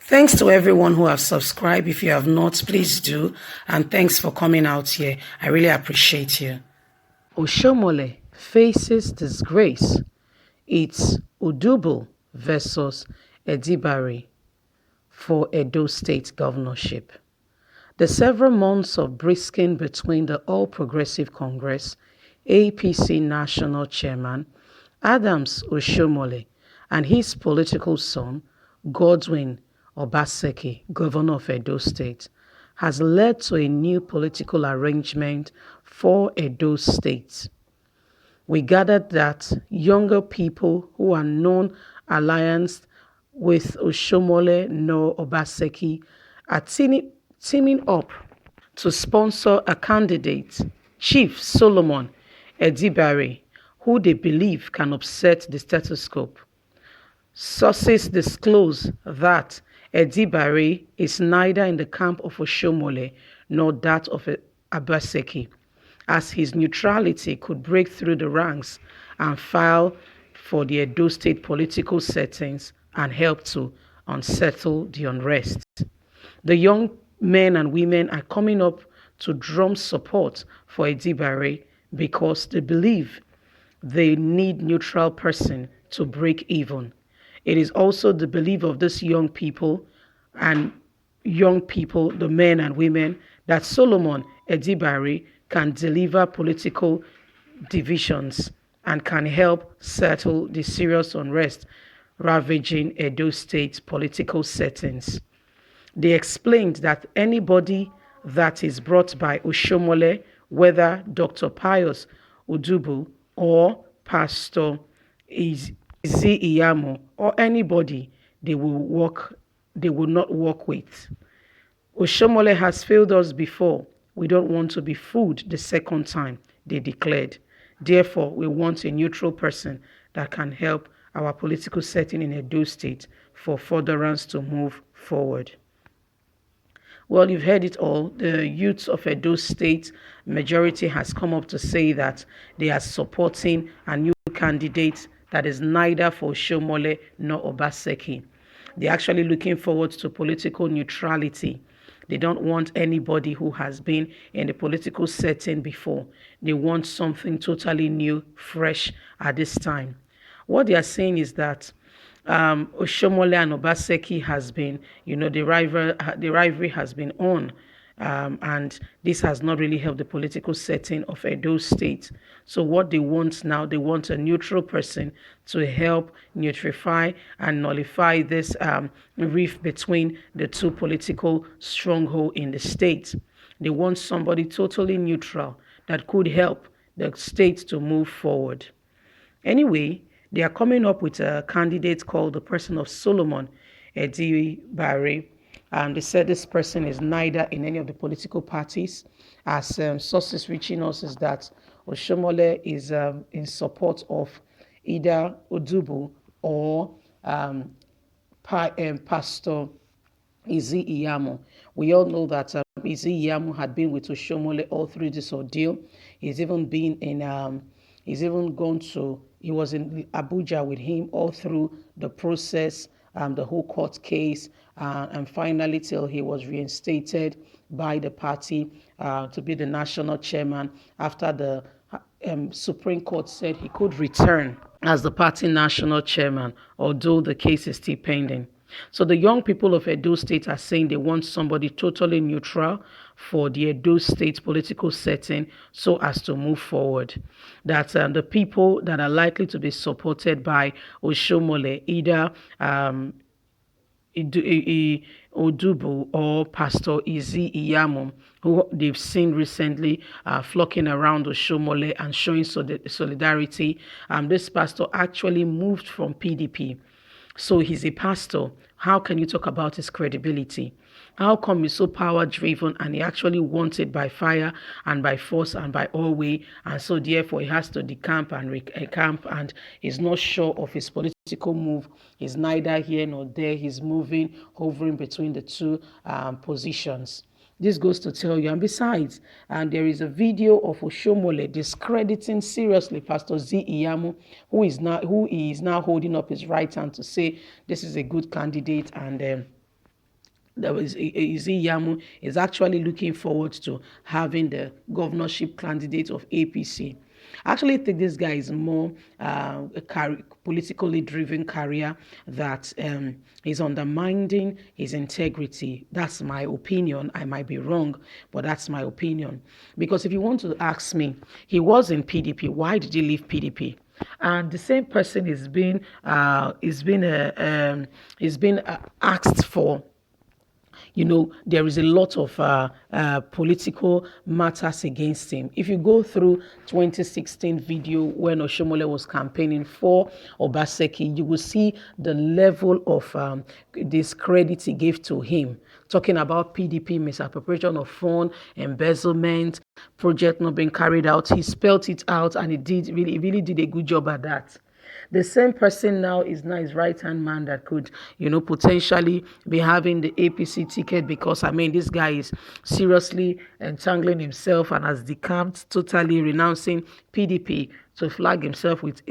Thanks to everyone who have subscribed. If you have not, please do. And thanks for coming out here. I really appreciate you. Oshiomhole faces disgrace. It's Udubu versus Edibari for Edo State governorship. The several months of brisking between the All Progressive Congress, APC National Chairman, Adams Oshiomhole, and his political son, Godwin Obaseki, governor of Edo State, has led to a new political arrangement for Edo State. We gathered that younger people who are non-allianced with Oshiomhole nor Obaseki are teaming up to sponsor a candidate, Chief Solomon Edibari, who they believe can upset the status quo. Sources disclose that Edibari is neither in the camp of Oshiomhole nor that of Obaseki, as his neutrality could break through the ranks and file for the Edo State political settings and help to unsettle the unrest. The young men and women are coming up to drum support for Edibari because they believe they need neutral person to break even. It is also the belief of these young people, the men and women, that Solomon Edibari can deliver political divisions and can help settle the serious unrest ravaging Edo State political settings. They explained that anybody that is brought by Oshiomhole, whether Dr. Pius Udubu or Pastor Iyamu or anybody, they will not work with. Oshiomhole has failed us before. We don't want to be fooled the second time, they declared. Therefore, we want a neutral person that can help our political setting in Edo State for furtherance to move forward. Well, you've heard it all. The youth of Edo State majority has come up to say that they are supporting a new candidate that is neither for Oshiomhole nor Obaseki. They're actually looking forward to political neutrality. They don't want anybody who has been in the political setting before. They want something totally new, fresh at this time. What they are saying is that Oshiomhole and Obaseki has been, the rivalry has been on. And this has not really helped the political setting of Edo State. So what they want now, they want a neutral person to help neutrify and nullify this rift between the two political strongholds in the state. They want somebody totally neutral that could help the state to move forward. Anyway, they are coming up with a candidate called the person of Solomon Edibari. They said this person is neither in any of the political parties. As sources reaching us is that Oshiomhole is in support of either Udubu or Pastor Iyamu. We all know that Iyamu had been with Oshiomhole all through this ordeal. He was in Abuja with him all through the process, the whole court case, and finally till he was reinstated by the party to be the national chairman after the Supreme Court said he could return as the party national chairman, although the case is still pending. So the young people of Edo State are saying they want somebody totally neutral for the Edo State political setting so as to move forward. That the people that are likely to be supported by Oshiomhole, either Udubu or Pastor Iyamu, who they've seen recently flocking around Oshiomhole and showing solidarity. This pastor actually moved from PDP. So he's a pastor. How can you talk about his credibility? How come he's so power-driven and he actually wants it by fire and by force and by all way, and so therefore he has to decamp and recamp and he's not sure of his political move. He's neither here nor there. He's hovering between the two positions. This goes to tell you, and besides, there is a video of Oshiomhole discrediting seriously Pastor Iyamu, who is now holding up his right hand to say this is a good candidate and There was Yamu is actually looking forward to having the governorship candidate of APC. I actually think this guy is more politically driven career that is undermining his integrity. That's my opinion. I might be wrong, but that's my opinion. Because if you want to ask me, he was in PDP. Why did he leave PDP? And the same person is being asked for. There is a lot of political matters against him. If you go through 2016 video when Oshiomhole was campaigning for Obaseki, you will see the level of discredit he gave to him, talking about PDP misappropriation of fund, embezzlement, project not being carried out. He spelled it out, and he really did a good job at that. The same person now is his right-hand man that could, potentially be having the APC ticket, because, this guy is seriously entangling himself and has decamped, totally renouncing PDP to flag himself with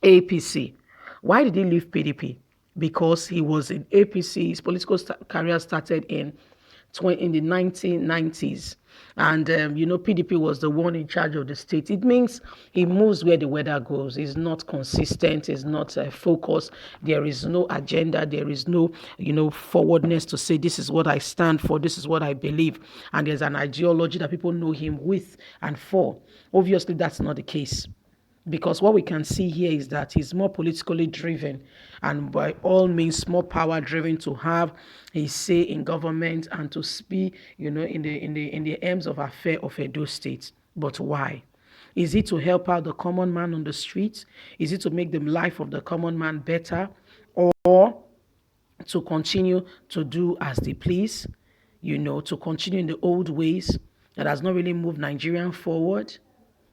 APC. Why did he leave PDP? Because he was in APC. His political career started in the 1990s. And, PDP was the one in charge of the state. It means he moves where the weather goes. He's not consistent. He's not focused. There is no agenda. There is no, forwardness to say, this is what I stand for. This is what I believe. And there's an ideology that people know him with and for. Obviously, that's not the case. Because what we can see here is that he's more politically driven, and by all means more power driven, to have a say in government and to speak, in the aims of affair of Edo State. But why? Is it to help out the common man on the streets? Is it to make the life of the common man better, or to continue to do as they please? To continue in the old ways that has not really moved Nigerian forward?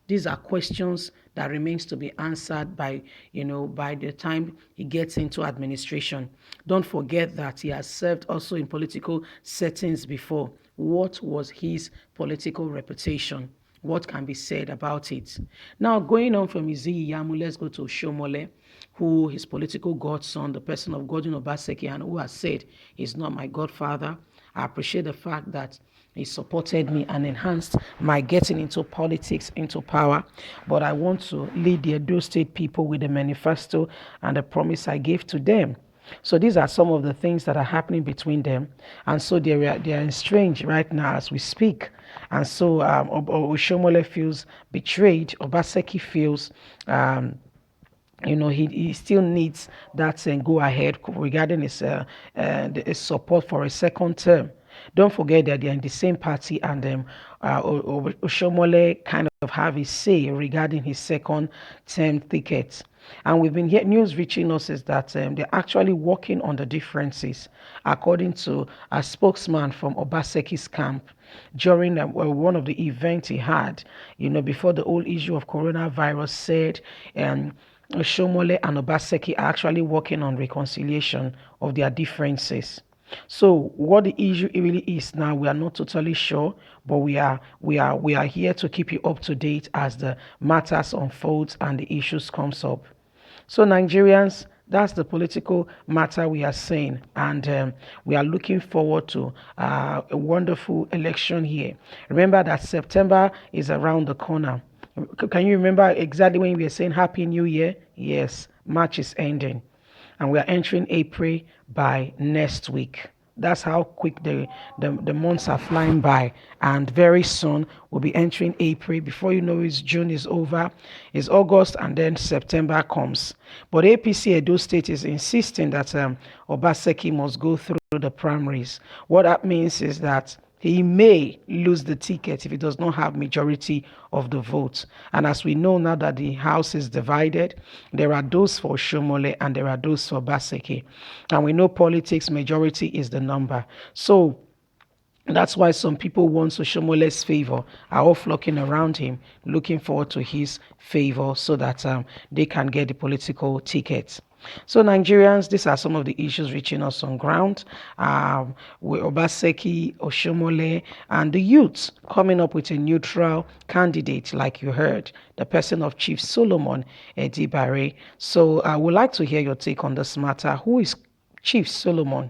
These are questions that remains to be answered by the time he gets into administration. Don't forget that he has served also in political settings before. What was his political reputation? What can be said about it? Now, going on from Iziyi Yamu, let's go to Oshiomhole, who his political godson, the person of Godwin Obaseki, and who has said he's not my godfather. I appreciate the fact that he supported me and enhanced my getting into politics, into power. But I want to lead the Edo State people with the manifesto and the promise I gave to them. So these are some of the things that are happening between them. And so they are estranged right now as we speak. And so Oshiomhole feels betrayed. Obaseki feels he still needs that go ahead regarding his support for a second term. Don't forget that they're in the same party, and Oshiomhole kind of have his say regarding his second term ticket. And we've been hearing news reaching us is that they're actually working on the differences, according to a spokesman from Obaseki's camp during one of the events he had, before the whole issue of coronavirus, said Oshiomhole and Obaseki are actually working on reconciliation of their differences. So what the issue really is now, we are not totally sure, but we are here to keep you up to date as the matters unfolds and the issues comes up. So Nigerians, that's the political matter we are saying, and we are looking forward to a wonderful election here. Remember that September is around the corner. Can you remember exactly when we were saying Happy New Year? Yes, March is ending, and we are entering April by next week. That's how quick the months are flying by, and very soon we'll be entering April. Before you know it, June is over, it's August, and then September comes. But APC Edo State is insisting that Obaseki must go through the primaries. What that means is that he may lose the ticket if he does not have majority of the votes. And as we know now that the House is divided, there are those for Oshiomhole and there are those for Obaseki. And we know politics, majority is the number. So that's why some people want Oshiomhole's favor, are all flocking around him, looking forward to his favor so that they can get the political tickets. So Nigerians, these are some of the issues reaching us on ground. With Obaseki, Oshiomhole, and the youth coming up with a neutral candidate, like you heard, the person of Chief Solomon Edibare. So I would like to hear your take on this matter. Who is Chief Solomon?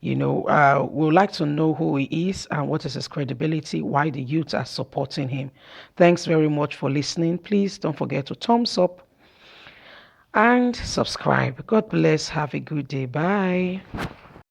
We would like to know who he is and what is his credibility, why the youth are supporting him. Thanks very much for listening. Please don't forget to thumbs up and subscribe. God bless. Have a good day. Bye.